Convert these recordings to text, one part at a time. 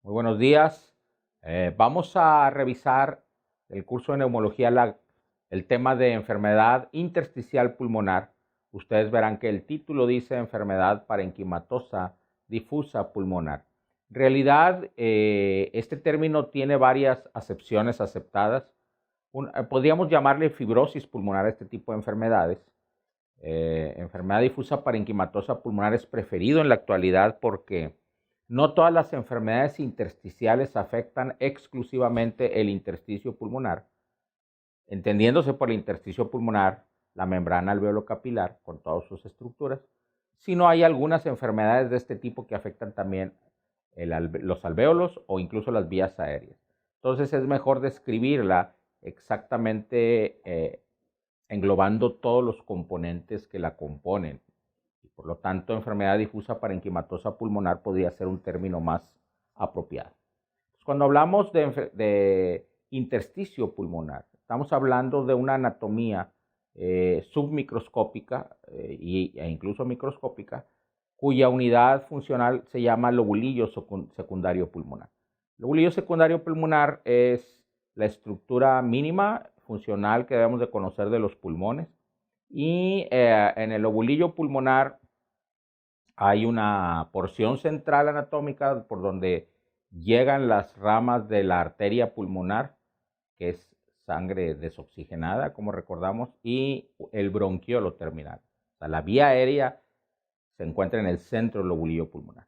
Muy buenos días. Vamos a revisar el curso de neumología, el tema de enfermedad intersticial pulmonar. Ustedes verán que el título dice enfermedad parenquimatosa difusa pulmonar. En realidad, este término tiene varias acepciones aceptadas. Podríamos llamarle fibrosis pulmonar a este tipo de enfermedades. Enfermedad difusa parenquimatosa pulmonar es preferido en la actualidad porque no todas las enfermedades intersticiales afectan exclusivamente el intersticio pulmonar, entendiéndose por el intersticio pulmonar la membrana alveolo-capilar con todas sus estructuras, sino hay algunas enfermedades de este tipo que afectan también los alvéolos o incluso las vías aéreas. Entonces es mejor describirla exactamente englobando todos los componentes que la componen. Y por lo tanto, enfermedad difusa parenquimatosa pulmonar podría ser un término más apropiado. Cuando hablamos de intersticio pulmonar, estamos hablando de una anatomía submicroscópica e incluso microscópica, cuya unidad funcional se llama lobulillo secundario pulmonar. Lobulillo secundario pulmonar es la estructura mínima funcional que debemos de conocer de los pulmones, y en el lobulillo pulmonar hay una porción central anatómica por donde llegan las ramas de la arteria pulmonar, que es sangre desoxigenada, como recordamos, y el bronquiolo terminal. O sea, la vía aérea se encuentra en el centro del lobulillo pulmonar.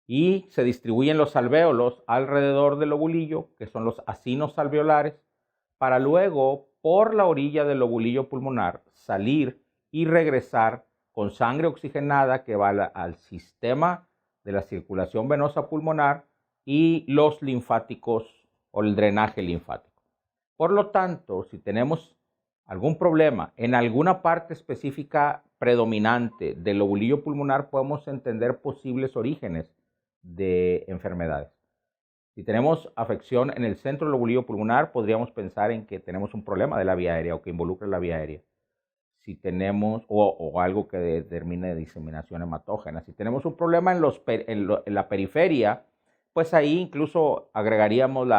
Y se distribuyen los alvéolos alrededor del lobulillo, que son los acinos alveolares, para luego, por la orilla del lobulillo pulmonar, salir y regresar con sangre oxigenada que va al sistema de la circulación venosa pulmonar y los linfáticos o el drenaje linfático. Por lo tanto, si tenemos algún problema en alguna parte específica predominante del lobulillo pulmonar, podemos entender posibles orígenes de enfermedades. Si tenemos afección en el centro del lobulillo pulmonar, podríamos pensar en que tenemos un problema de la vía aérea o que involucra la vía aérea. Si tenemos, o algo que determine diseminación hematógena. Si tenemos un problema en la periferia, pues ahí incluso agregaríamos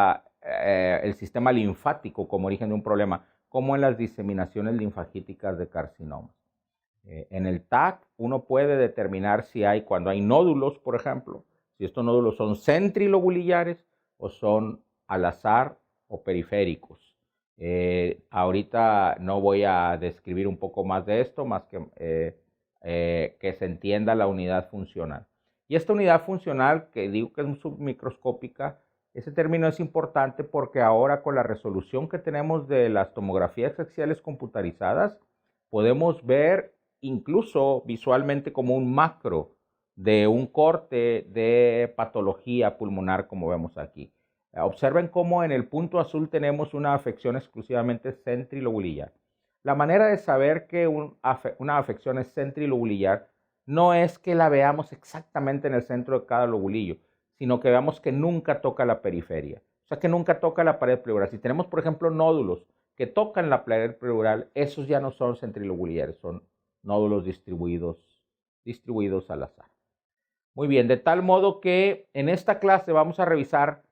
el sistema linfático como origen de un problema, como en las diseminaciones linfagíticas de carcinomas. En el TAC uno puede determinar si hay, cuando hay nódulos, por ejemplo, si estos nódulos son centrilobulillares o son al azar o periféricos. Ahorita no voy a describir un poco más de esto, más que se entienda la unidad funcional. Y esta unidad funcional, que digo que es submicroscópica, ese término es importante porque ahora con la resolución que tenemos de las tomografías axiales computarizadas, podemos ver incluso visualmente como un macro de un corte de patología pulmonar como vemos aquí. Observen cómo en el punto azul tenemos una afección exclusivamente centrilobulillar. La manera de saber que una afección es centrilobulillar no es que la veamos exactamente en el centro de cada lobulillo, sino que veamos que nunca toca la periferia, o sea que nunca toca la pared pleural. Si tenemos, por ejemplo, nódulos que tocan la pared pleural, esos ya no son centrilobulillares, son nódulos distribuidos al azar. Muy bien, de tal modo que en esta clase vamos a revisar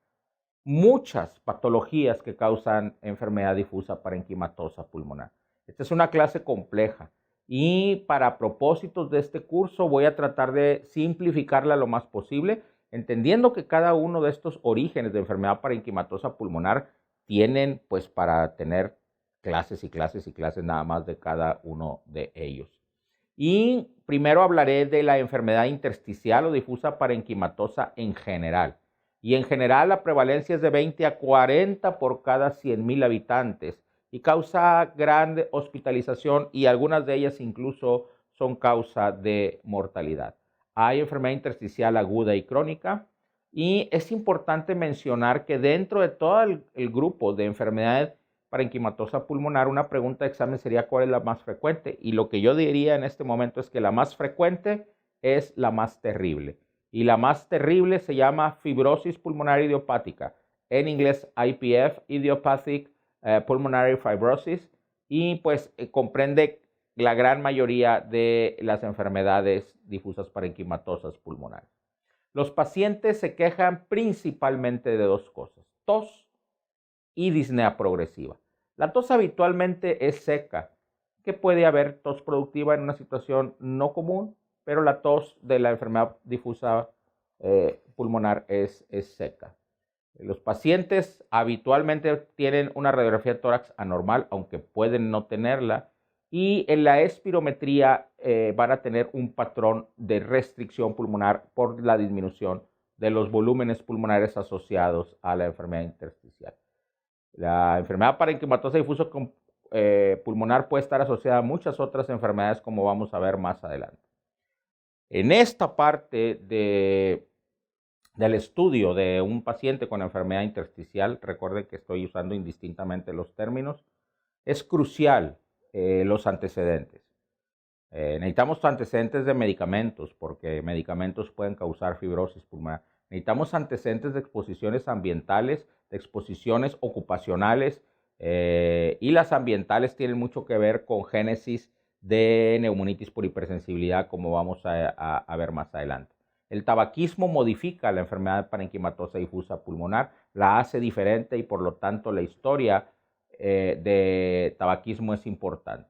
muchas patologías que causan enfermedad difusa parenquimatosa pulmonar. Esta es una clase compleja y para propósitos de este curso voy a tratar de simplificarla lo más posible, entendiendo que cada uno de estos orígenes de enfermedad parenquimatosa pulmonar tienen, pues, para tener clases y clases y clases nada más de cada uno de ellos. Y primero hablaré de la enfermedad intersticial o difusa parenquimatosa en general. Y en general la prevalencia es de 20 a 40 por cada 100,000 habitantes y causa gran hospitalización y algunas de ellas incluso son causa de mortalidad. Hay enfermedad intersticial aguda y crónica y es importante mencionar que dentro de todo el grupo de enfermedades parenquimatosa pulmonar, una pregunta de examen sería cuál es la más frecuente, y lo que yo diría en este momento es que la más frecuente es la más terrible, y la más terrible se llama fibrosis pulmonar idiopática, en inglés IPF, Idiopathic Pulmonary Fibrosis, y pues comprende la gran mayoría de las enfermedades difusas parenquimatosas pulmonares. Los pacientes se quejan principalmente de dos cosas: tos y disnea progresiva. La tos habitualmente es seca, que puede haber tos productiva en una situación no común, pero la tos de la enfermedad difusa pulmonar es seca. Los pacientes habitualmente tienen una radiografía de tórax anormal, aunque pueden no tenerla, y en la espirometría van a tener un patrón de restricción pulmonar por la disminución de los volúmenes pulmonares asociados a la enfermedad intersticial. La enfermedad parenquimatosa difusa pulmonar puede estar asociada a muchas otras enfermedades, como vamos a ver más adelante. En esta parte del estudio de un paciente con enfermedad intersticial, recuerden que estoy usando indistintamente los términos, es crucial los antecedentes. Necesitamos antecedentes de medicamentos, porque medicamentos pueden causar fibrosis pulmonar. Necesitamos antecedentes de exposiciones ambientales, de exposiciones ocupacionales, y las ambientales tienen mucho que ver con génesis de neumonitis por hipersensibilidad, como vamos a ver más adelante. El tabaquismo modifica la enfermedad parenquimatosa difusa pulmonar, la hace diferente y por lo tanto la historia de tabaquismo es importante.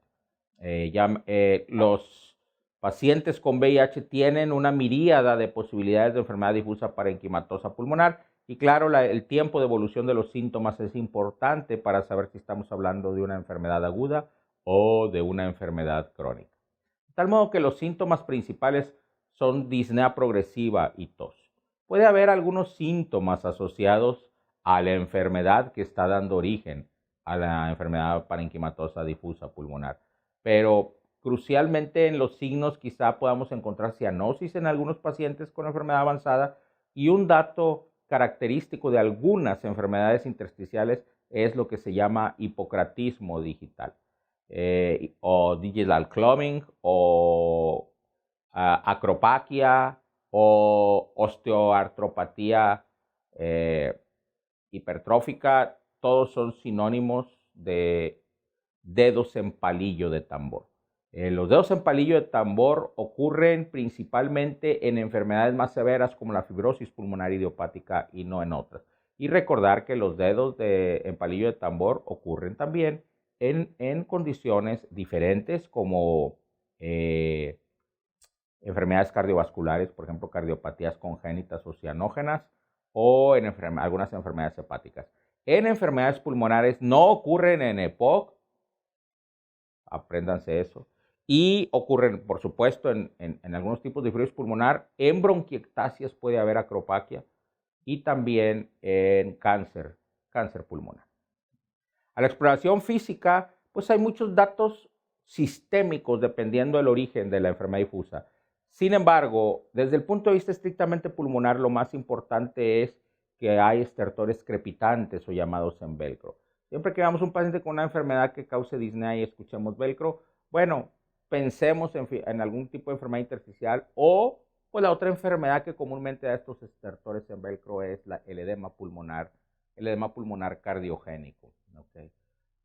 Los pacientes con VIH tienen una miríada de posibilidades de enfermedad difusa parenquimatosa pulmonar y claro, el tiempo de evolución de los síntomas es importante para saber si estamos hablando de una enfermedad aguda o de una enfermedad crónica. De tal modo que los síntomas principales son disnea progresiva y tos. Puede haber algunos síntomas asociados a la enfermedad que está dando origen a la enfermedad parenquimatosa difusa pulmonar, pero crucialmente en los signos quizá podamos encontrar cianosis en algunos pacientes con enfermedad avanzada, y un dato característico de algunas enfermedades intersticiales es lo que se llama hipocratismo digital, o digital clubbing, o acropaquia, o osteoartropatía hipertrófica. Todos son sinónimos de dedos en palillo de tambor. Los dedos en palillo de tambor ocurren principalmente en enfermedades más severas como la fibrosis pulmonar idiopática y no en otras. Y recordar que los dedos en palillo de tambor ocurren también en condiciones diferentes como enfermedades cardiovasculares, por ejemplo, cardiopatías congénitas o cianógenas, o en algunas enfermedades hepáticas. En enfermedades pulmonares no ocurren en EPOC, apréndanse eso, y ocurren, por supuesto, en algunos tipos de fibrosis pulmonar. En bronquiectasias puede haber acropaquia y también en cáncer pulmonar. A la exploración física, pues hay muchos datos sistémicos dependiendo del origen de la enfermedad difusa. Sin embargo, desde el punto de vista estrictamente pulmonar, lo más importante es que hay estertores crepitantes o llamados en velcro. Siempre que veamos un paciente con una enfermedad que cause disnea y escuchemos velcro, bueno, pensemos en algún tipo de enfermedad intersticial, o pues la otra enfermedad que comúnmente da estos estertores en velcro es el edema pulmonar cardiogénico. Okay.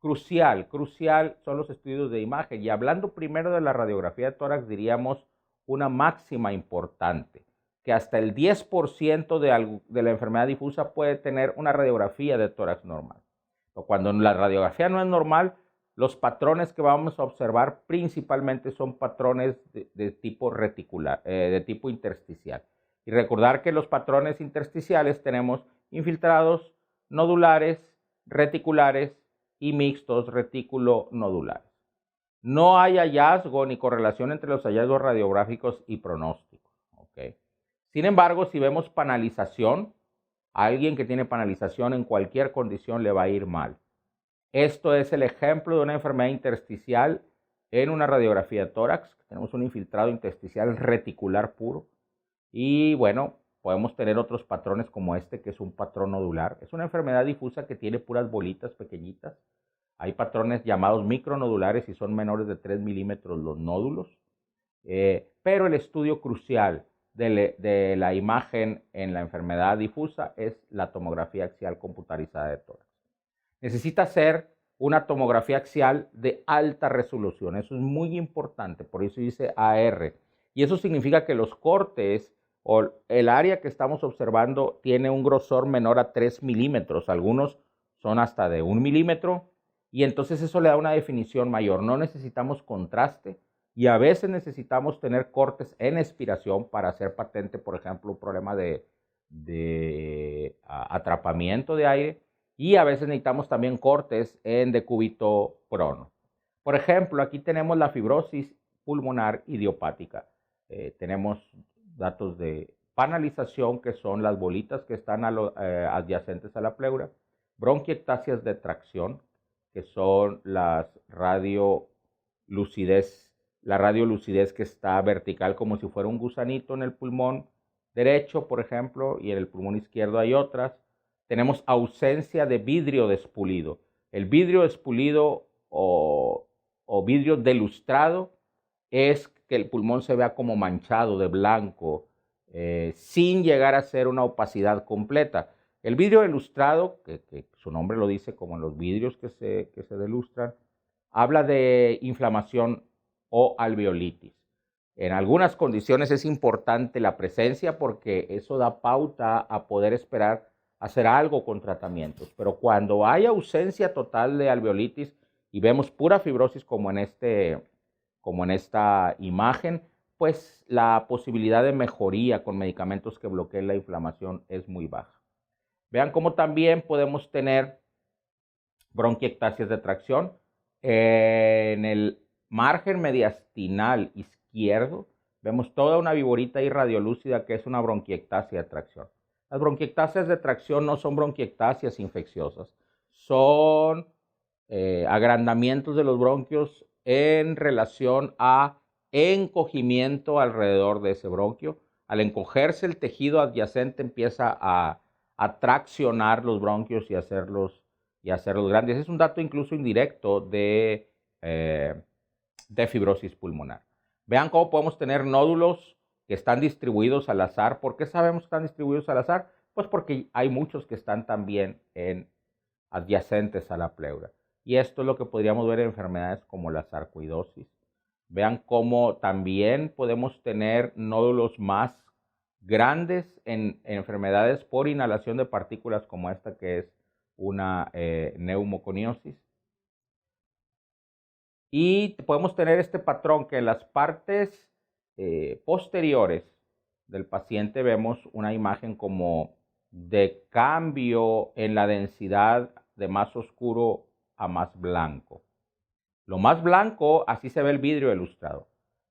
Crucial son los estudios de imagen. Y hablando primero de la radiografía de tórax, diríamos una máxima importante, que hasta el 10% de la enfermedad difusa puede tener una radiografía de tórax normal. Pero cuando la radiografía no es normal, los patrones que vamos a observar principalmente son patrones de tipo reticular, de tipo intersticial. Y recordar que los patrones intersticiales tenemos infiltrados, nodulares, reticulares y mixtos retículo-nodulares. No hay hallazgo ni correlación entre los hallazgos radiográficos y pronósticos. ¿Okay? Sin embargo, si vemos panalización, a alguien que tiene panalización en cualquier condición le va a ir mal. Esto es el ejemplo de una enfermedad intersticial en una radiografía de tórax. Tenemos un infiltrado intersticial reticular puro. Y bueno, podemos tener otros patrones como este, que es un patrón nodular. Es una enfermedad difusa que tiene puras bolitas pequeñitas. Hay patrones llamados micronodulares y son menores de 3 milímetros los nódulos. Pero el estudio crucial de la imagen en la enfermedad difusa es la tomografía axial computarizada de tórax. Necesita hacer una tomografía axial de alta resolución. Eso es muy importante, por eso dice AR. Y eso significa que los cortes o el área que estamos observando tiene un grosor menor a 3 milímetros, algunos son hasta de 1 milímetro, y entonces eso le da una definición mayor. No necesitamos contraste y a veces necesitamos tener cortes en expiración para hacer patente, por ejemplo, un problema de atrapamiento de aire, y a veces necesitamos también cortes en decúbito prono. Por ejemplo, aquí tenemos la fibrosis pulmonar idiopática. Tenemos datos de panalización, que son las bolitas que están adyacentes a la pleura, bronquiectasias de tracción, que son la radiolucidez que está vertical como si fuera un gusanito en el pulmón derecho, por ejemplo, y en el pulmón izquierdo hay otras. Tenemos ausencia de vidrio despulido. El vidrio despulido o vidrio delustrado es que el pulmón se vea como manchado de blanco, sin llegar a ser una opacidad completa. El vidrio delustrado, que su nombre lo dice, como en los vidrios que se delustran, habla de inflamación o alveolitis. En algunas condiciones es importante la presencia porque eso da pauta a poder esperar hacer algo con tratamientos. Pero cuando hay ausencia total de alveolitis y vemos pura fibrosis como en esta imagen, pues la posibilidad de mejoría con medicamentos que bloqueen la inflamación es muy baja. Vean cómo también podemos tener bronquiectasias de tracción. En el margen mediastinal izquierdo vemos toda una viborita ahí radiolúcida que es una bronquiectasia de tracción. Las bronquiectasias de tracción no son bronquiectasias infecciosas, son agrandamientos de los bronquios en relación a encogimiento alrededor de ese bronquio. Al encogerse el tejido adyacente empieza a traccionar los bronquios y hacerlos grandes. Es un dato incluso indirecto de fibrosis pulmonar. Vean cómo podemos tener nódulos que están distribuidos al azar. ¿Por qué sabemos que están distribuidos al azar? Pues porque hay muchos que están también adyacentes a la pleura. Y esto es lo que podríamos ver en enfermedades como la sarcoidosis. Vean cómo también podemos tener nódulos más grandes en enfermedades por inhalación de partículas como esta, que es una neumoconiosis. Y podemos tener este patrón que en las partes posteriores del paciente vemos una imagen como de cambio en la densidad de más oscuro a más blanco. Lo más blanco, así se ve el vidrio ilustrado,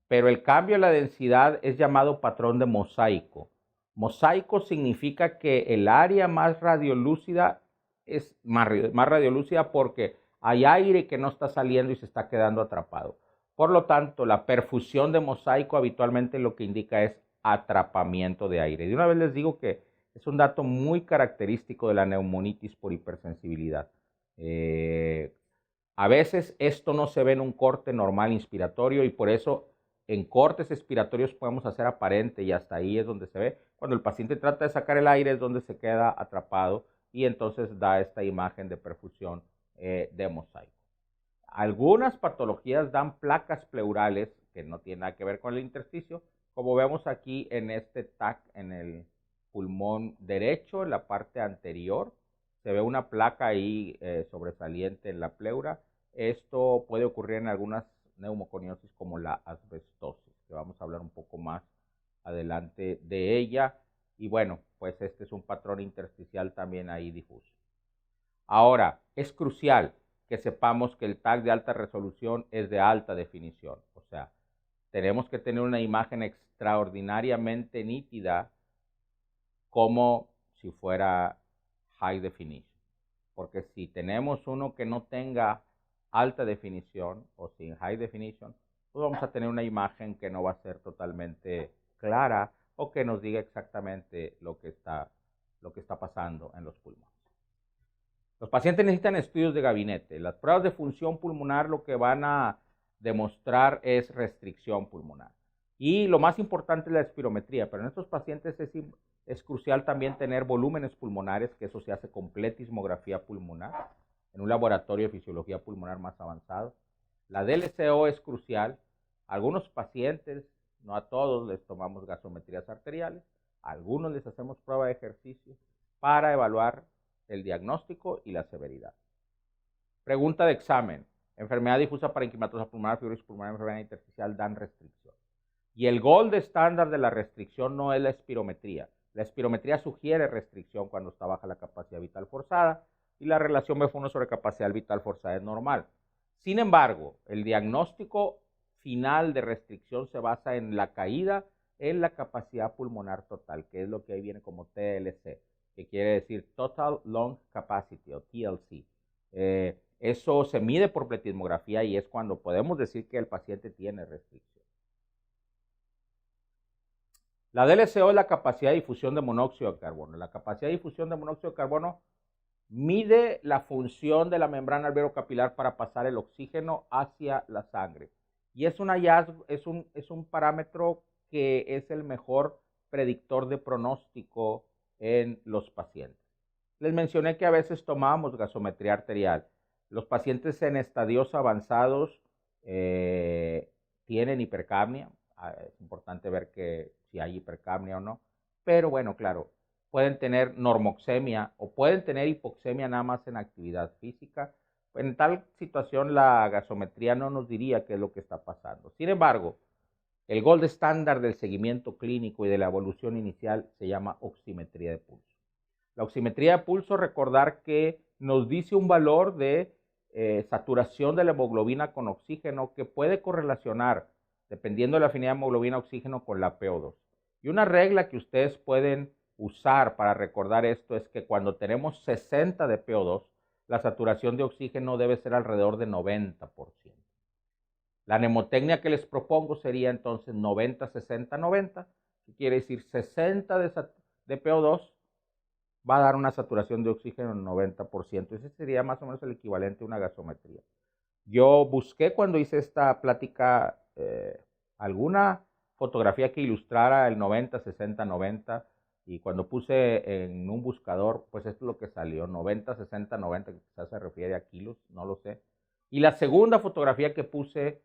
pero el cambio en la densidad es llamado patrón de mosaico. Mosaico significa que el área más radiolúcida es más radiolúcida porque hay aire que no está saliendo y se está quedando atrapado. Por lo tanto, la perfusión de mosaico habitualmente lo que indica es atrapamiento de aire. De una vez les digo que es un dato muy característico de la neumonitis por hipersensibilidad. A veces esto no se ve en un corte normal inspiratorio y por eso en cortes expiratorios podemos hacer aparente y hasta ahí es donde se ve. Cuando el paciente trata de sacar el aire es donde se queda atrapado y entonces da esta imagen de perfusión de mosaico. Algunas patologías dan placas pleurales que no tienen nada que ver con el intersticio, como vemos aquí en este TAC en el pulmón derecho, en la parte anterior. Se ve una placa ahí sobresaliente en la pleura. Esto puede ocurrir en algunas neumoconiosis como la asbestosis, que vamos a hablar un poco más adelante de ella. Y bueno, pues este es un patrón intersticial también ahí difuso. Ahora, es crucial que sepamos que el TAC de alta resolución es de alta definición. O sea, tenemos que tener una imagen extraordinariamente nítida como si fuera high definition. Porque si tenemos uno que no tenga alta definición o sin high definition, pues vamos a tener una imagen que no va a ser totalmente clara o que nos diga exactamente lo que está pasando en los pulmones. Los pacientes necesitan estudios de gabinete. Las pruebas de función pulmonar lo que van a demostrar es restricción pulmonar. Y lo más importante es la espirometría, pero en estos pacientes es crucial también tener volúmenes pulmonares, que eso se hace con pletismografía pulmonar, en un laboratorio de fisiología pulmonar más avanzado. La DLCO es crucial. A algunos pacientes, no a todos, les tomamos gasometrías arteriales, A algunos les hacemos prueba de ejercicio para evaluar el diagnóstico y la severidad. Pregunta de examen. Enfermedad difusa parenquimatosa pulmonar, fibrosis pulmonar, enfermedad intersticial dan restricción. Y el gold estándar de la restricción no es la espirometría. La espirometría sugiere restricción cuando está baja la capacidad vital forzada y la relación B1 sobre capacidad vital forzada es normal. Sin embargo, el diagnóstico final de restricción se basa en la caída en la capacidad pulmonar total, que es lo que ahí viene como TLC, que quiere decir Total Lung Capacity o TLC. Eso se mide por pletismografía y es cuando podemos decir que el paciente tiene restricción. La DLCO es la capacidad de difusión de monóxido de carbono. La capacidad de difusión de monóxido de carbono mide la función de la membrana alveolo-capilar para pasar el oxígeno hacia la sangre. Y es un hallazgo, es un parámetro que es el mejor predictor de pronóstico en los pacientes. Les mencioné que a veces tomamos gasometría arterial. Los pacientes en estadios avanzados tienen hipercapnia. Es importante ver si hay hipercapnia o no. Pero bueno, claro, pueden tener normoxemia o pueden tener hipoxemia nada más en actividad física. En tal situación la gasometría no nos diría qué es lo que está pasando. Sin embargo, el gold estándar del seguimiento clínico y de la evolución inicial se llama oximetría de pulso. La oximetría de pulso, recordar que nos dice un valor de saturación de la hemoglobina con oxígeno que puede correlacionar, dependiendo de la afinidad de hemoglobina a oxígeno, con la PO2. Y una regla que ustedes pueden usar para recordar esto es que cuando tenemos 60 de PO2, la saturación de oxígeno debe ser alrededor de 90%. La mnemotecnia que les propongo sería entonces 90, 60, 90, que quiere decir 60 de PO2 va a dar una saturación de oxígeno en 90%. Ese sería más o menos el equivalente a una gasometría. Yo busqué cuando hice esta plática alguna fotografía que ilustrara el 90, 60, 90 y cuando puse en un buscador, pues esto es lo que salió, 90, 60, 90, que quizás se refiere a kilos, no lo sé. Y la segunda fotografía que puse,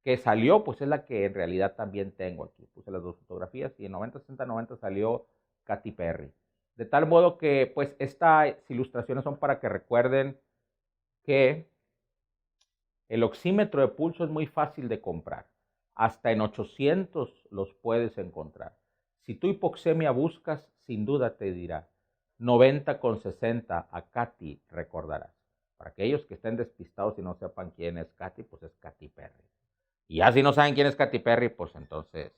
que salió, pues es la que en realidad también tengo aquí. Puse las dos fotografías y en 90, 60, 90 salió Katy Perry. De tal modo que, pues, estas ilustraciones son para que recuerden que el oxímetro de pulso es muy fácil de comprar. Hasta en 800 los puedes encontrar. Si tú hipoxemia buscas, sin duda te dirá 90,60 a Katy recordarás. Para aquellos que estén despistados y no sepan quién es Katy, pues es Katy Perry. Y ya si no saben quién es Katy Perry, pues entonces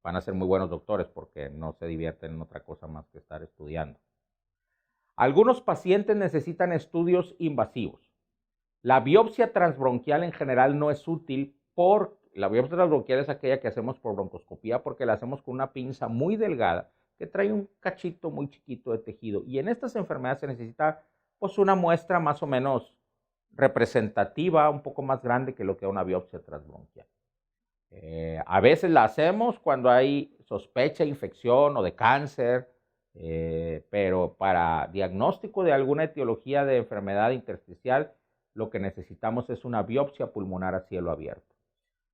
van a ser muy buenos doctores porque no se divierten en otra cosa más que estar estudiando. Algunos pacientes necesitan estudios invasivos. La biopsia transbronquial en general no es útil la biopsia transbronquial es aquella que hacemos por broncoscopía porque la hacemos con una pinza muy delgada que trae un cachito muy chiquito de tejido. Y en estas enfermedades se necesita pues una muestra más o menos representativa, un poco más grande que lo que es una biopsia transbronquial. A veces la hacemos cuando hay sospecha de infección o de cáncer, pero para diagnóstico de alguna etiología de enfermedad intersticial, lo que necesitamos es una biopsia pulmonar a cielo abierto.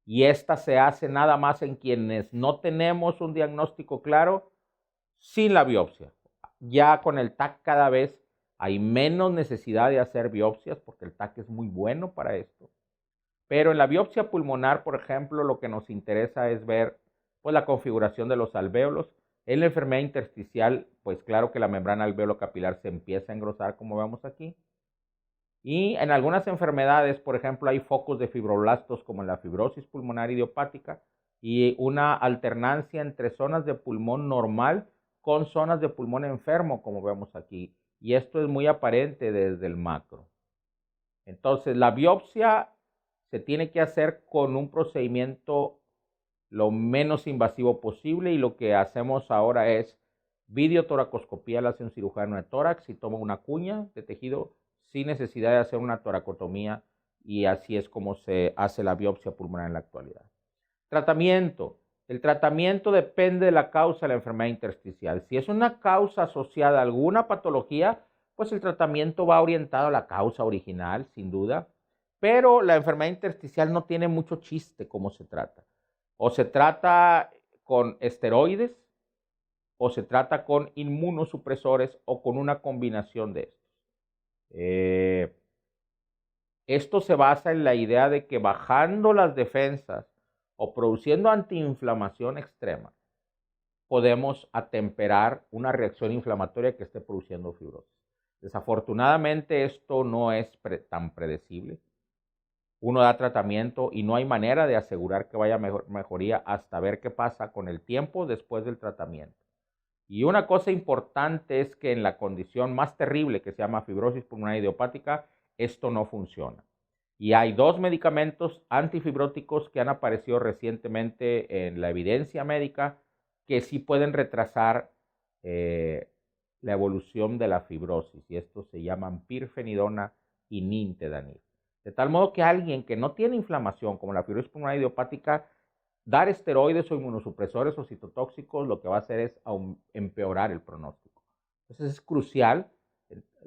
Y esta se hace nada más en quienes no tenemos un diagnóstico claro sin la biopsia. Ya con el TAC cada vez hay menos necesidad de hacer biopsias porque el TAC es muy bueno para esto. Pero en la biopsia pulmonar, por ejemplo, lo que nos interesa es ver pues, la configuración de los alvéolos. En la enfermedad intersticial, pues claro que la membrana alveolo-capilar se empieza a engrosar, como vemos aquí. Y en algunas enfermedades, por ejemplo, hay focos de fibroblastos como en la fibrosis pulmonar idiopática y una alternancia entre zonas de pulmón normal con zonas de pulmón enfermo, como vemos aquí. Y esto es muy aparente desde el macro. Entonces, la biopsia se tiene que hacer con un procedimiento lo menos invasivo posible y lo que hacemos ahora es videotoracoscopía, la hace un cirujano de tórax y toma una cuña de tejido sin necesidad de hacer una toracotomía y así es como se hace la biopsia pulmonar en la actualidad. Tratamiento. El tratamiento depende de la causa de la enfermedad intersticial. Si es una causa asociada a alguna patología, pues el tratamiento va orientado a la causa original, sin duda. Pero la enfermedad intersticial no tiene mucho chiste cómo se trata. O se trata con esteroides, o se trata con inmunosupresores o con una combinación de estos. Esto se basa en la idea de que bajando las defensas o produciendo antiinflamación extrema, podemos atemperar una reacción inflamatoria que esté produciendo fibrosis. Desafortunadamente esto no es tan predecible. Uno da tratamiento y no hay manera de asegurar que vaya mejoría hasta ver qué pasa con el tiempo después del tratamiento. Y una cosa importante es que en la condición más terrible que se llama fibrosis pulmonar idiopática, esto no funciona. Y hay 2 medicamentos antifibróticos que han aparecido recientemente en la evidencia médica que sí pueden retrasar la evolución de la fibrosis, y estos se llaman pirfenidona y nintedanib. De tal modo que alguien que no tiene inflamación, como la fibrosis pulmonar idiopática, dar esteroides o inmunosupresores o citotóxicos lo que va a hacer es empeorar el pronóstico. Entonces es crucial,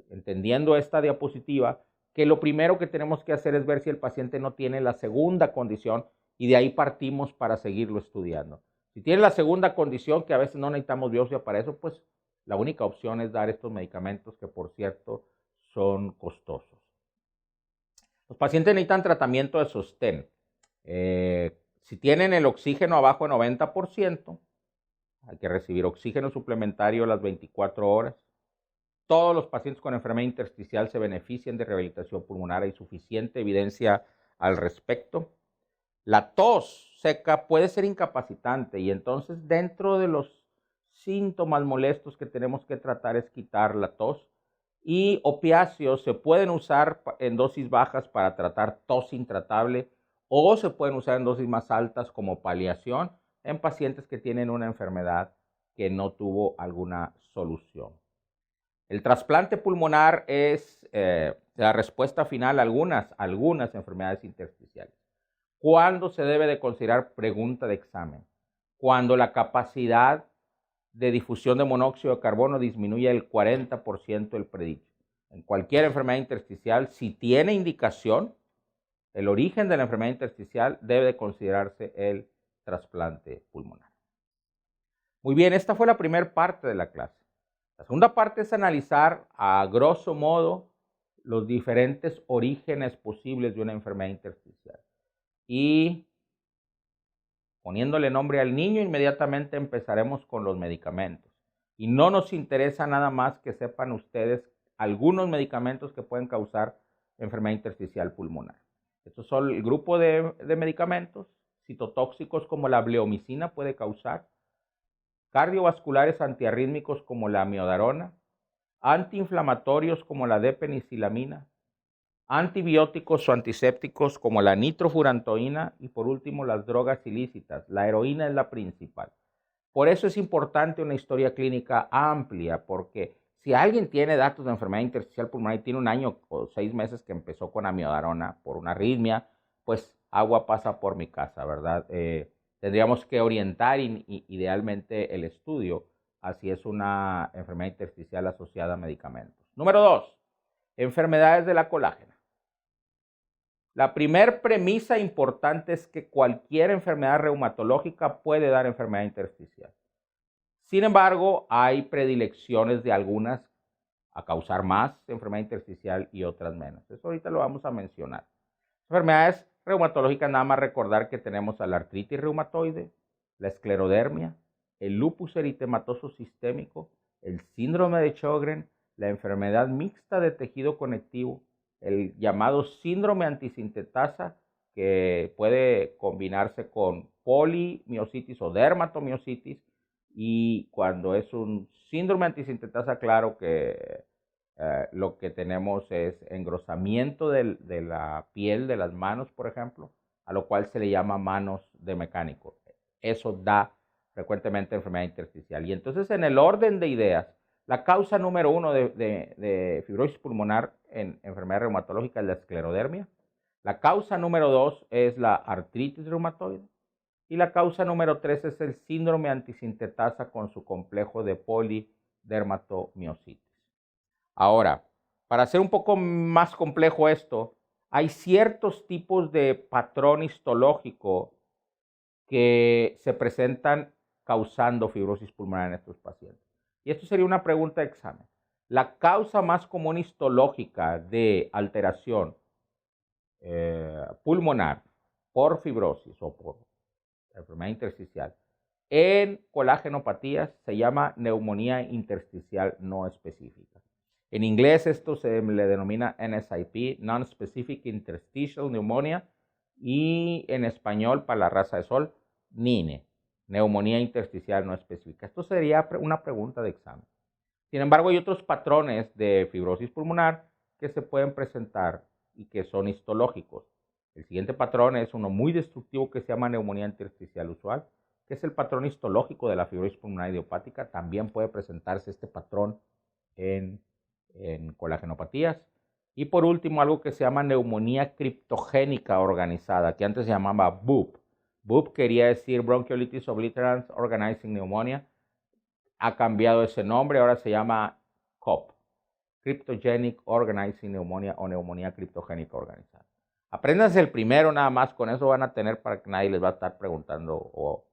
entendiendo esta diapositiva, que lo primero que tenemos que hacer es ver si el paciente no tiene la segunda condición y de ahí partimos para seguirlo estudiando. Si tiene la segunda condición, que a veces no necesitamos biopsia para eso, pues la única opción es dar estos medicamentos que, por cierto, son costosos. Los pacientes necesitan tratamiento de sostén. Si tienen el oxígeno abajo de 90%, hay que recibir oxígeno suplementario a las 24 horas. Todos los pacientes con enfermedad intersticial se benefician de rehabilitación pulmonar. Hay suficiente evidencia al respecto. La tos seca puede ser incapacitante y entonces dentro de los síntomas molestos que tenemos que tratar es quitar la tos. Y opiáceos se pueden usar en dosis bajas para tratar tos intratable o se pueden usar en dosis más altas como paliación en pacientes que tienen una enfermedad que no tuvo alguna solución. El trasplante pulmonar es la respuesta final a algunas enfermedades intersticiales. ¿Cuándo se debe de considerar? Pregunta de examen. Cuando la capacidad de difusión de monóxido de carbono disminuye el 40% el predicho. En cualquier enfermedad intersticial, si tiene indicación, el origen de la enfermedad intersticial debe de considerarse el trasplante pulmonar. Muy bien, esta fue la primera parte de la clase. La segunda parte es analizar a grosso modo los diferentes orígenes posibles de una enfermedad intersticial. Y poniéndole nombre al niño, inmediatamente empezaremos con los medicamentos. Y no nos interesa nada más que sepan ustedes algunos medicamentos que pueden causar enfermedad intersticial pulmonar. Estos son el grupo de medicamentos. Citotóxicos como la bleomicina puede causar. Cardiovasculares antiarrítmicos como la amiodarona. Antiinflamatorios como la D-penicilamina. Antibióticos o antisépticos como la nitrofurantoína y por último las drogas ilícitas. La heroína es la principal. Por eso es importante una historia clínica amplia, porque si alguien tiene datos de enfermedad intersticial pulmonar y tiene 1 año o 6 meses que empezó con amiodarona por una arritmia, pues agua pasa por mi casa, ¿verdad? Tendríamos que orientar idealmente el estudio a si es una enfermedad intersticial asociada a medicamentos. Número 2, enfermedades de la colágena. La primera premisa importante es que cualquier enfermedad reumatológica puede dar enfermedad intersticial. Sin embargo, hay predilecciones de algunas a causar más enfermedad intersticial y otras menos. Eso ahorita lo vamos a mencionar. Enfermedades reumatológicas, nada más recordar que tenemos a la artritis reumatoide, la esclerodermia, el lupus eritematoso sistémico, el síndrome de Sjögren, la enfermedad mixta de tejido conectivo, el llamado síndrome antisintetasa, que puede combinarse con polimiositis o dermatomiositis, y cuando es un síndrome antisintetasa, claro que lo que tenemos es engrosamiento de la piel de las manos, por ejemplo, a lo cual se le llama manos de mecánico. Eso da frecuentemente enfermedad intersticial. Y entonces, en el orden de ideas, la causa número 1 de fibrosis pulmonar en enfermedad reumatológica es la esclerodermia. La causa número 2 es la artritis reumatoide. Y la causa número 3 es el síndrome antisintetasa con su complejo de polidermatomiositis. Ahora, para hacer un poco más complejo esto, hay ciertos tipos de patrón histológico que se presentan causando fibrosis pulmonar en estos pacientes. Y esto sería una pregunta de examen. La causa más común histológica de alteración pulmonar por fibrosis o por enfermedad intersticial en colágenopatías se llama neumonía intersticial no específica. En inglés esto se le denomina NSIP, Non-Specific Interstitial Pneumonia, y en español, para la raza de sol, NINE, neumonía intersticial no específica. Esto sería una pregunta de examen. Sin embargo, hay otros patrones de fibrosis pulmonar que se pueden presentar y que son histológicos. El siguiente patrón es uno muy destructivo que se llama neumonía intersticial usual, que es el patrón histológico de la fibrosis pulmonar idiopática. También puede presentarse este patrón en colágenopatías. Y por último, algo que se llama neumonía criptogénica organizada, que antes se llamaba BOOP. BOOP quería decir Bronchiolitis Obliterans Organizing Pneumonia. Ha cambiado ese nombre, ahora se llama COP, Cryptogenic Organizing Pneumonia o neumonía criptogénica organizada. Apréndanse el primero nada más, con eso van a tener para que nadie les va a estar preguntando o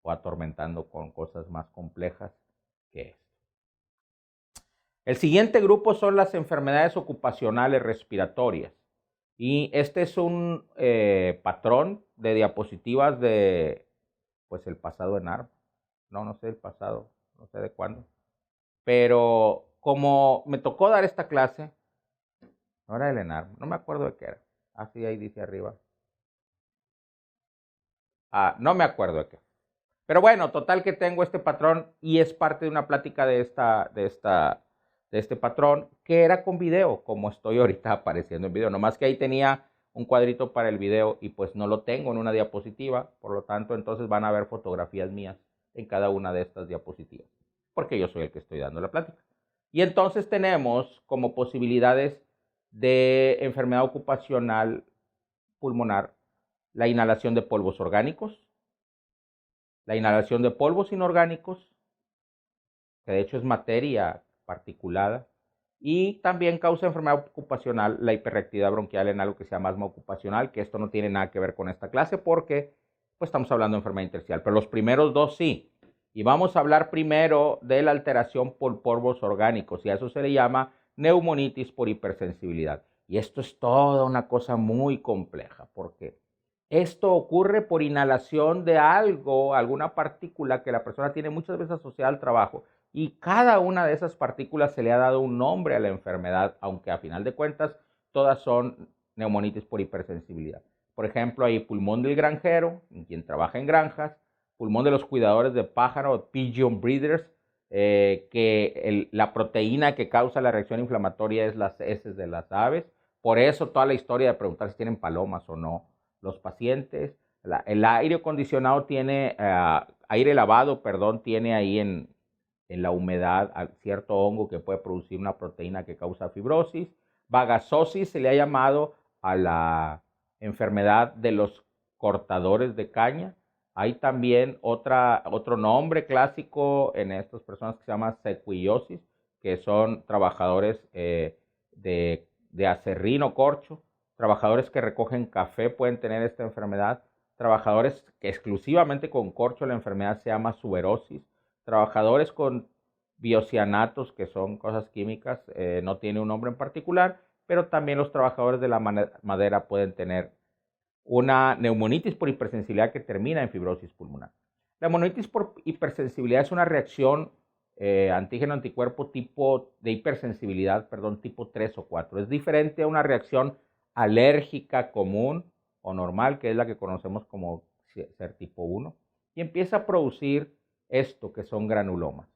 atormentando con cosas más complejas que esto. El siguiente grupo son las enfermedades ocupacionales respiratorias. Y este es un patrón de diapositivas de, pues, el pasado ENARM. No sé el pasado, no sé de cuándo. Pero como me tocó dar esta clase, no era el ENARM, no me acuerdo de qué era. Así ahí dice arriba. No me acuerdo de qué. Pero bueno, total que tengo este patrón y es parte de una plática de este patrón que era con video, como estoy ahorita apareciendo en video. Nomás que ahí tenía un cuadrito para el video y pues no lo tengo en una diapositiva. Por lo tanto, entonces van a ver fotografías mías en cada una de estas diapositivas, porque yo soy el que estoy dando la plática. Y entonces tenemos como posibilidades de enfermedad ocupacional pulmonar la inhalación de polvos orgánicos, la inhalación de polvos inorgánicos, que de hecho es materia particulada, y también causa enfermedad ocupacional la hiperreactividad bronquial en algo que se llama asma ocupacional, que esto no tiene nada que ver con esta clase porque pues estamos hablando de enfermedad intersticial, pero los primeros dos sí. Y vamos a hablar primero de la alteración por polvos orgánicos, y a eso se le llama neumonitis por hipersensibilidad. Y esto es toda una cosa muy compleja, porque esto ocurre por inhalación de algo, alguna partícula que la persona tiene muchas veces asociada al trabajo, y cada una de esas partículas se le ha dado un nombre a la enfermedad, aunque a final de cuentas todas son neumonitis por hipersensibilidad. Por ejemplo, hay pulmón del granjero, en quien trabaja en granjas, pulmón de los cuidadores de pájaro, pigeon breeders, la proteína que causa la reacción inflamatoria es las heces de las aves. Por eso toda la historia de preguntar si tienen palomas o no los pacientes. El aire acondicionado tiene, aire lavado, perdón, tiene ahí en la humedad cierto hongo que puede producir una proteína que causa fibrosis. Vagasosis se le ha llamado a la enfermedad de los cortadores de caña. Hay también otro nombre clásico en estas personas que se llama sequiosis, que son trabajadores de acerrín o corcho. Trabajadores que recogen café pueden tener esta enfermedad. Trabajadores que exclusivamente con corcho la enfermedad se llama suberosis. Trabajadores con biocianatos, que son cosas químicas, no tiene un nombre en particular, pero también los trabajadores de la madera pueden tener una neumonitis por hipersensibilidad que termina en fibrosis pulmonar. La neumonitis por hipersensibilidad es una reacción antígeno-anticuerpo tipo de hipersensibilidad, tipo 3 o 4. Es diferente a una reacción alérgica común o normal, que es la que conocemos como ser tipo 1, y empieza a producir esto que son granulomas.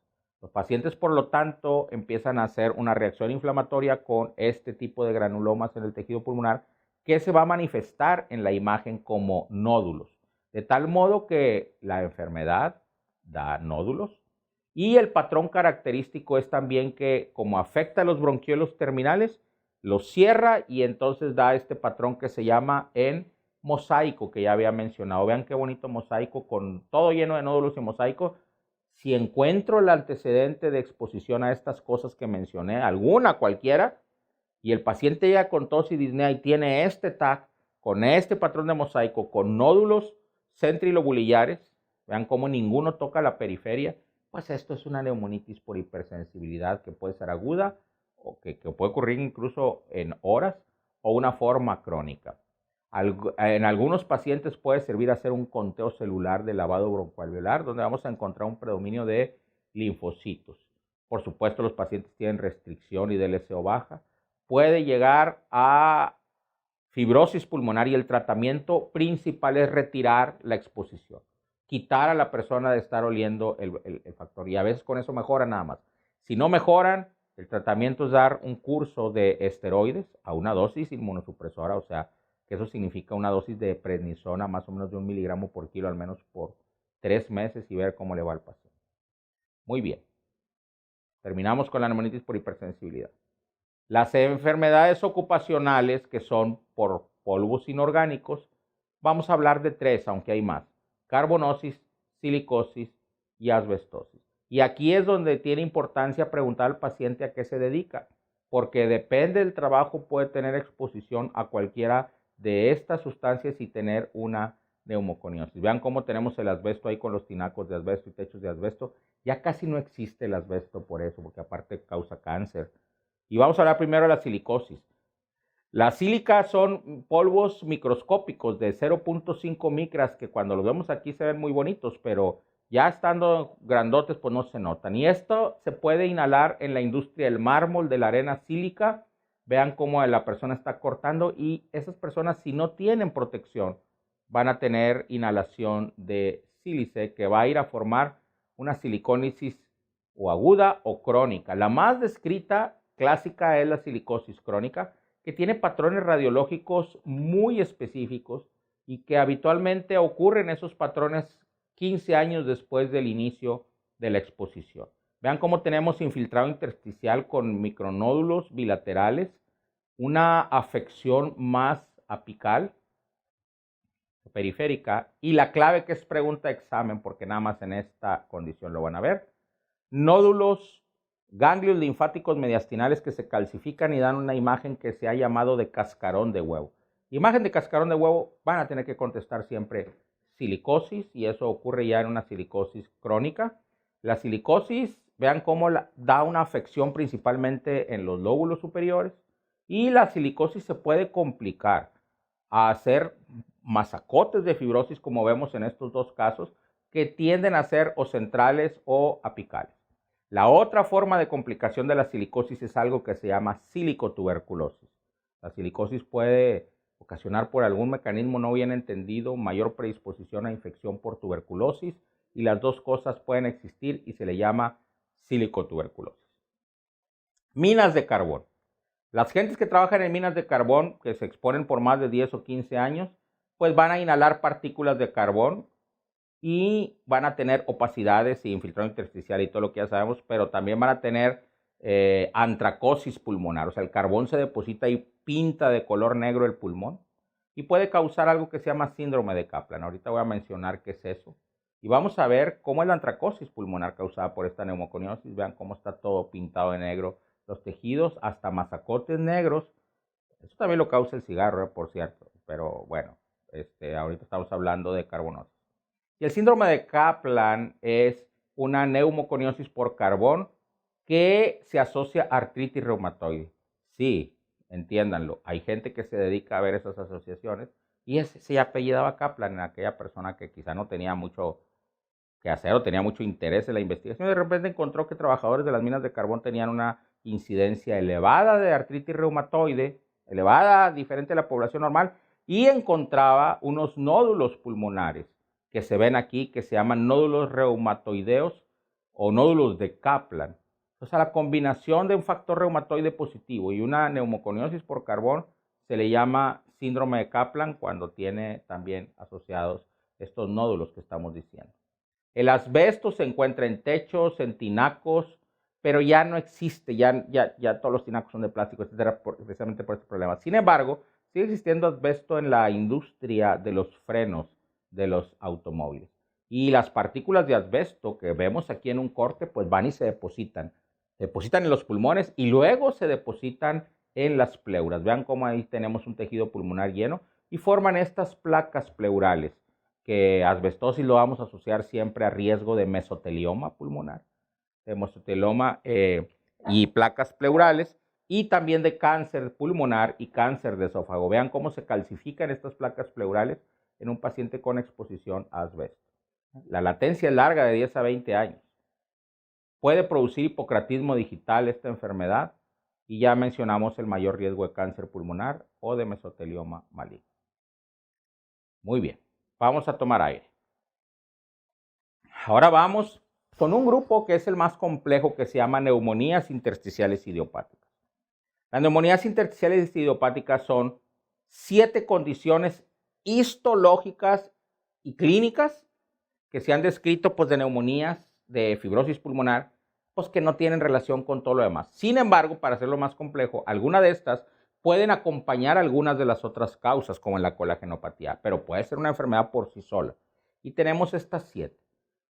Los pacientes, por lo tanto, empiezan a hacer una reacción inflamatoria con este tipo de granulomas en el tejido pulmonar que se va a manifestar en la imagen como nódulos, de tal modo que la enfermedad da nódulos. Y el patrón característico es también que, como afecta a los bronquiolos terminales, los cierra y entonces da este patrón que se llama en mosaico, que ya había mencionado. Vean qué bonito mosaico, con todo lleno de nódulos y mosaico. Si encuentro el antecedente de exposición a estas cosas que mencioné, alguna, cualquiera, y el paciente llega con tos y disnea y tiene este TAC con este patrón de mosaico, con nódulos centrilobulillares, vean cómo ninguno toca la periferia, pues esto es una neumonitis por hipersensibilidad que puede ser aguda o que puede ocurrir incluso en horas o una forma crónica. En algunos pacientes puede servir hacer un conteo celular de lavado broncoalveolar, donde vamos a encontrar un predominio de linfocitos. Por supuesto, los pacientes tienen restricción y DLCO baja. Puede llegar a fibrosis pulmonar y el tratamiento principal es retirar la exposición, quitar a la persona de estar oliendo el factor, y a veces con eso mejoran nada más. Si no mejoran, el tratamiento es dar un curso de esteroides a una dosis inmunosupresora, o sea, que eso significa una dosis de prednisona más o menos de 1 miligramo por kilo, al menos por 3 meses, y ver cómo le va al paciente. Muy bien. Terminamos con la neumonitis por hipersensibilidad. Las enfermedades ocupacionales, que son por polvos inorgánicos, vamos a hablar de 3, aunque hay más: carbonosis, silicosis y asbestosis. Y aquí es donde tiene importancia preguntar al paciente a qué se dedica, porque depende del trabajo, puede tener exposición a cualquiera de estas sustancias y tener una neumoconiosis. Vean cómo tenemos el asbesto ahí con los tinacos de asbesto y techos de asbesto. Ya casi no existe el asbesto por eso, porque aparte causa cáncer. Y vamos a hablar primero de la silicosis. Las sílicas son polvos microscópicos de 0.5 micras que cuando los vemos aquí se ven muy bonitos, pero ya estando grandotes pues no se notan. Y esto se puede inhalar en la industria del mármol, de la arena sílica. Vean cómo la persona está cortando, y esas personas, si no tienen protección, van a tener inhalación de sílice que va a ir a formar una silicólisis o aguda o crónica. La más descrita clásica es la silicosis crónica, que tiene patrones radiológicos muy específicos y que habitualmente ocurren esos patrones 15 años después del inicio de la exposición. Vean cómo tenemos infiltrado intersticial con micronódulos bilaterales, una afección más apical, periférica, y la clave, que es pregunta de examen, porque nada más en esta condición lo van a ver: nódulos, ganglios linfáticos mediastinales que se calcifican y dan una imagen que se ha llamado de cascarón de huevo. Imagen de cascarón de huevo, van a tener que contestar siempre silicosis, y eso ocurre ya en una silicosis crónica. La silicosis, vean cómo da una afección principalmente en los lóbulos superiores, y la silicosis se puede complicar a hacer masacotes de fibrosis, como vemos en estos dos casos, que tienden a ser o centrales o apicales. La otra forma de complicación de la silicosis es algo que se llama silicotuberculosis. La silicosis puede ocasionar, por algún mecanismo no bien entendido, mayor predisposición a infección por tuberculosis, y las dos cosas pueden existir y se le llama silicotuberculosis. Minas de carbón. Las gentes que trabajan en minas de carbón, que se exponen por más de 10 o 15 años, pues van a inhalar partículas de carbón y van a tener opacidades y infiltrado intersticial y todo lo que ya sabemos, pero también van a tener antracosis pulmonar, o sea, el carbón se deposita y pinta de color negro el pulmón, y puede causar algo que se llama síndrome de Kaplan. Ahorita voy a mencionar qué es eso. Y vamos a ver cómo es la antracosis pulmonar causada por esta neumoconiosis. Vean cómo está todo pintado de negro, los tejidos, hasta masacotes negros. Eso también lo causa el cigarro, por cierto, pero bueno, ahorita estamos hablando de carbonosis. Y el síndrome de Kaplan es una neumoconiosis por carbón que se asocia a artritis reumatoide. Sí, entiéndanlo, hay gente que se dedica a ver esas asociaciones, y se apellidaba Kaplan en aquella persona que quizá no tenía mucho que hacer o tenía mucho interés en la investigación. De repente encontró que trabajadores de las minas de carbón tenían una incidencia elevada de artritis reumatoide, elevada, diferente a la población normal, y encontraba unos nódulos pulmonares que se ven aquí, que se llaman nódulos reumatoideos o nódulos de Kaplan. O sea, la combinación de un factor reumatoide positivo y una neumoconiosis por carbón se le llama síndrome de Kaplan, cuando tiene también asociados estos nódulos que estamos diciendo. El asbesto se encuentra en techos, en tinacos, pero ya no existe, ya todos los tinacos son de plástico, etcétera, precisamente por este problema. Sin embargo, sigue existiendo asbesto en la industria de los frenos de los automóviles. Y las partículas de asbesto que vemos aquí en un corte, pues van y se depositan en los pulmones y luego se depositan en las pleuras. Vean cómo ahí tenemos un tejido pulmonar lleno y forman estas placas pleurales, que asbestosis lo vamos a asociar siempre a riesgo de mesotelioma pulmonar, de mesotelioma y placas pleurales, y también de cáncer pulmonar y cáncer de esófago. Vean cómo se calcifican estas placas pleurales en un paciente con exposición a asbesto. La latencia es larga, de 10 a 20 años. Puede producir hipocratismo digital esta enfermedad, y ya mencionamos el mayor riesgo de cáncer pulmonar o de mesotelioma maligno. Muy bien, vamos a tomar aire. Ahora vamos con un grupo que es el más complejo, que se llama neumonías intersticiales idiopáticas. Las neumonías intersticiales idiopáticas son 7 condiciones histológicas y clínicas que se han descrito de neumonías de fibrosis pulmonar, que no tienen relación con todo lo demás. Sin embargo, para hacerlo más complejo, algunas de estas pueden acompañar algunas de las otras causas, como en la colagenopatía, pero puede ser una enfermedad por sí sola. Y tenemos estas 7.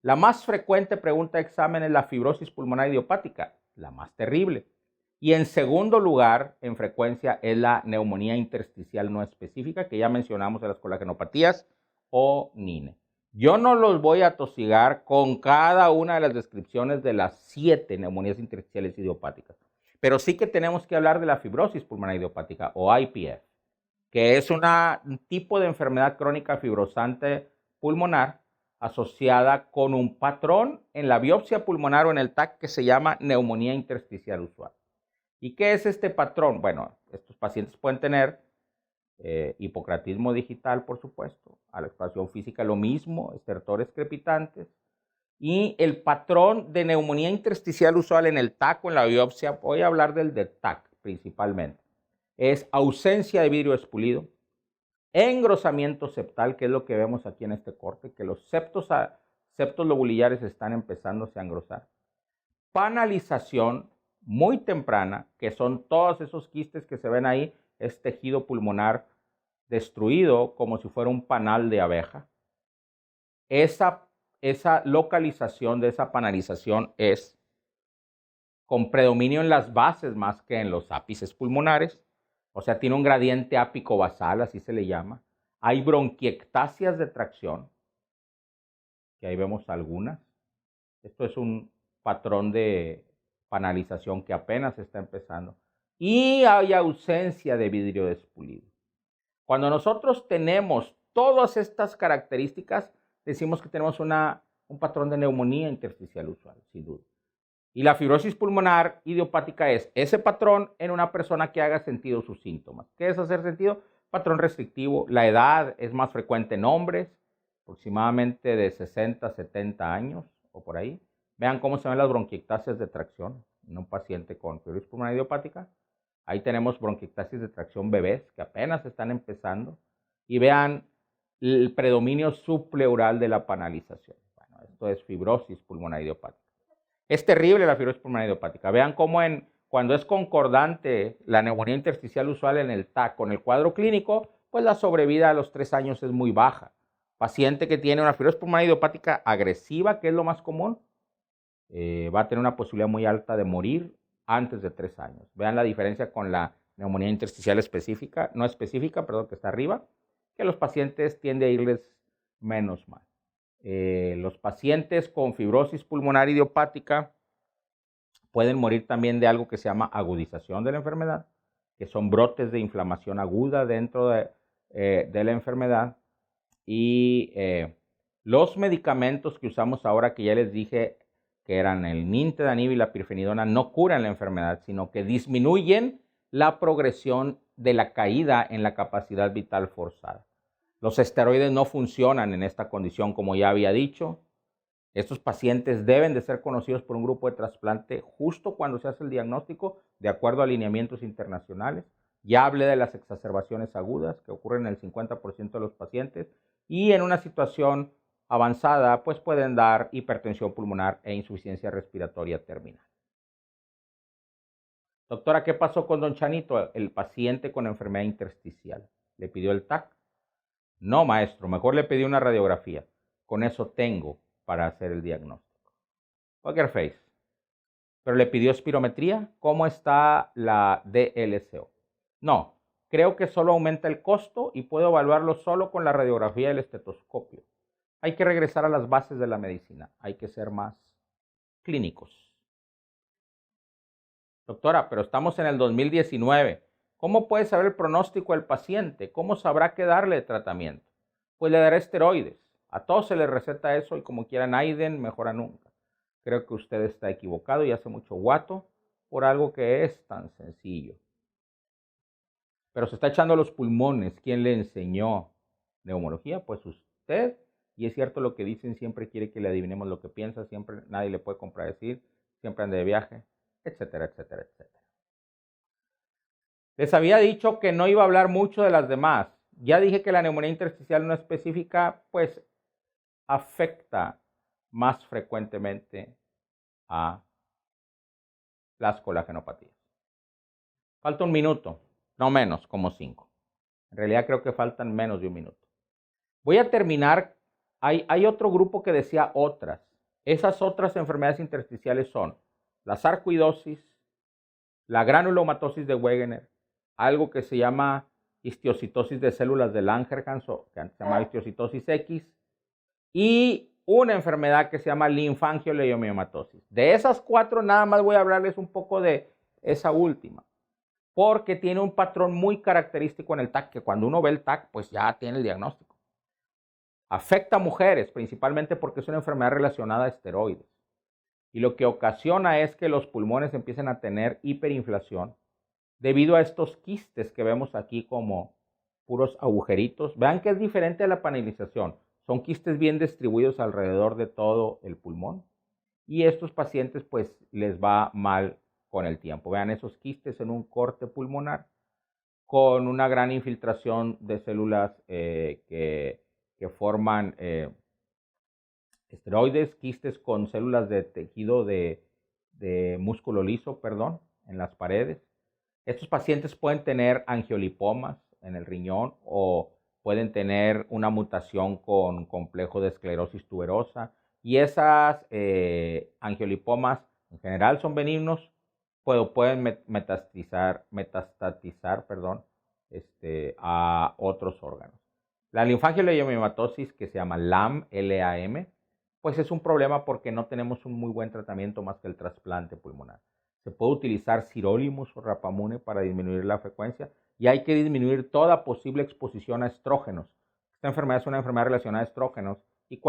La más frecuente pregunta de examen es la fibrosis pulmonar idiopática, la más terrible. Y en segundo lugar, en frecuencia, es la neumonía intersticial no específica, que ya mencionamos en las colagenopatías, o NINE. Yo no los voy a atosigar con cada una de las descripciones de las 7 neumonías intersticiales idiopáticas, pero sí que tenemos que hablar de la fibrosis pulmonar idiopática, o IPF, que es un tipo de enfermedad crónica fibrosante pulmonar asociada con un patrón en la biopsia pulmonar o en el TAC que se llama neumonía intersticial usual. ¿Y qué es este patrón? Bueno, estos pacientes pueden tener hipocratismo digital, por supuesto, a la exploración física lo mismo, estertores crepitantes, y el patrón de neumonía intersticial usual en el TAC o en la biopsia, voy a hablar del de TAC principalmente, es ausencia de vidrio expulido, engrosamiento septal, que es lo que vemos aquí en este corte, que los septos lobulillares están empezándose a engrosar, panalización muy temprana, que son todos esos quistes que se ven ahí, es tejido pulmonar destruido como si fuera un panal de abeja. Esa localización de esa panalización es con predominio en las bases más que en los ápices pulmonares, o sea, tiene un gradiente ápico basal, así se le llama. Hay bronquiectasias de tracción, que ahí vemos algunas. Esto es un patrón de panalización que apenas está empezando. Y hay ausencia de vidrio expulido. Cuando nosotros tenemos todas estas características, decimos que tenemos un patrón de neumonía intersticial usual, sin duda. Y la fibrosis pulmonar idiopática es ese patrón en una persona que haga sentido sus síntomas. ¿Qué es hacer sentido? Patrón restrictivo. La edad es más frecuente en hombres, aproximadamente de 60 a 70 años o por ahí. Vean cómo se ven las bronquiectasias de tracción en un paciente con fibrosis pulmonar idiopática. Ahí tenemos bronquiectasis de tracción bebés que apenas están empezando. Y vean el predominio subpleural de la panalización. Bueno, esto es fibrosis pulmonar idiopática. Es terrible la fibrosis pulmonar idiopática. Vean cómo cuando es concordante la neumonía intersticial usual en el TAC con el cuadro clínico, pues la sobrevida a los 3 años es muy baja. Paciente que tiene una fibrosis pulmonar idiopática agresiva, que es lo más común, va a tener una posibilidad muy alta de morir antes de 3 años. Vean la diferencia con la neumonía intersticial específica, no específica, perdón, que está arriba, que los pacientes tiende a irles menos mal. Los pacientes con fibrosis pulmonar idiopática pueden morir también de algo que se llama agudización de la enfermedad, que son brotes de inflamación aguda dentro de la enfermedad. Y los medicamentos que usamos ahora, que ya les dije que eran el nintedanib y la pirfenidona, no curan la enfermedad, sino que disminuyen la progresión de la caída en la capacidad vital forzada. Los esteroides no funcionan en esta condición, como ya había dicho. Estos pacientes deben de ser conocidos por un grupo de trasplante justo cuando se hace el diagnóstico, de acuerdo a alineamientos internacionales. Ya hablé de las exacerbaciones agudas que ocurren en el 50% de los pacientes, y en una situación avanzada, pues pueden dar hipertensión pulmonar e insuficiencia respiratoria terminal. Doctora, ¿qué pasó con don Chanito, el paciente con enfermedad intersticial? ¿Le pidió el TAC? No, maestro, mejor le pedí una radiografía. Con eso tengo para hacer el diagnóstico. Poker face. ¿Pero le pidió espirometría? ¿Cómo está la DLCO? No, creo que solo aumenta el costo y puedo evaluarlo solo con la radiografía del estetoscopio. Hay que regresar a las bases de la medicina, hay que ser más clínicos. Doctora, pero estamos en el 2019. ¿Cómo puede saber el pronóstico del paciente? ¿Cómo sabrá qué darle de tratamiento? Pues le daré esteroides. A todos se les receta eso y como quiera Naiden, mejora nunca. Creo que usted está equivocado y hace mucho guato por algo que es tan sencillo. Pero se está echando los pulmones. ¿Quién le enseñó neumología? Pues usted. Y es cierto lo que dicen, siempre quiere que le adivinemos lo que piensa, siempre nadie le puede contradecir, siempre anda de viaje, etcétera, etcétera, etcétera. Les había dicho que no iba a hablar mucho de las demás. Ya dije que la neumonía intersticial no específica, pues afecta más frecuentemente a las colagenopatías. Falta un minuto, no menos, como 5. En realidad creo que faltan menos de un minuto. Voy a terminar. Hay otro grupo que decía otras. Esas otras enfermedades intersticiales son la sarcoidosis, la granulomatosis de Wegener, algo que se llama histiocitosis de células de Langerhans, o que antes se llama histiocitosis X, y una enfermedad que se llama linfangioleiomyomatosis. De esas 4 nada más voy a hablarles un poco de esa última, porque tiene un patrón muy característico en el TAC, que cuando uno ve el TAC, pues ya tiene el diagnóstico. Afecta a mujeres, principalmente porque es una enfermedad relacionada a esteroides. Y lo que ocasiona es que los pulmones empiecen a tener hiperinflación debido a estos quistes que vemos aquí como puros agujeritos. Vean que es diferente a la panelización. Son quistes bien distribuidos alrededor de todo el pulmón. Y estos pacientes pues les va mal con el tiempo. Vean esos quistes en un corte pulmonar con una gran infiltración de células que forman esteroides, quistes con células de tejido de músculo liso, perdón, en las paredes. Estos pacientes pueden tener angiolipomas en el riñón o pueden tener una mutación con complejo de esclerosis tuberosa. Y esas angiolipomas en general son benignos, pero pueden metastatizar a otros órganos. La linfangioleiomyomatosis, que se llama LAM, LAM, pues es un problema porque no tenemos un muy buen tratamiento más que el trasplante pulmonar. Se puede utilizar sirolimus o rapamune para disminuir la frecuencia y hay que disminuir toda posible exposición a estrógenos. Esta enfermedad es una enfermedad relacionada a estrógenos y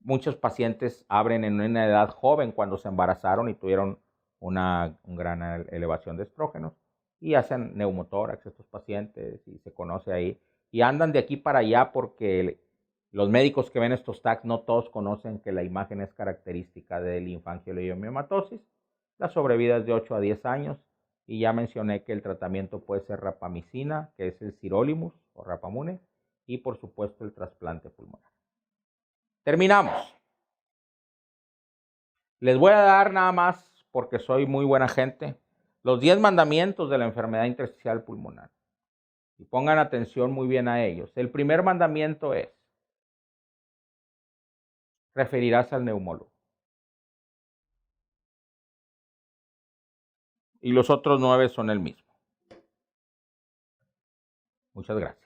muchos pacientes abren en una edad joven cuando se embarazaron y tuvieron una gran elevación de estrógenos y hacen neumotórax estos pacientes y se conoce ahí y andan de aquí para allá porque los médicos que ven estos TACs no todos conocen que la imagen es característica de linfangioleiomyomatosis. La sobrevida es de 8 a 10 años y ya mencioné que el tratamiento puede ser rapamicina, que es el sirolimus o rapamune, y por supuesto el trasplante pulmonar. Terminamos. Les voy a dar nada más, porque soy muy buena gente, los 10 mandamientos de la enfermedad intersticial pulmonar. Y pongan atención muy bien a ellos. El primer mandamiento es: referirás al neumólogo. Y los otros 9 son el mismo. Muchas gracias.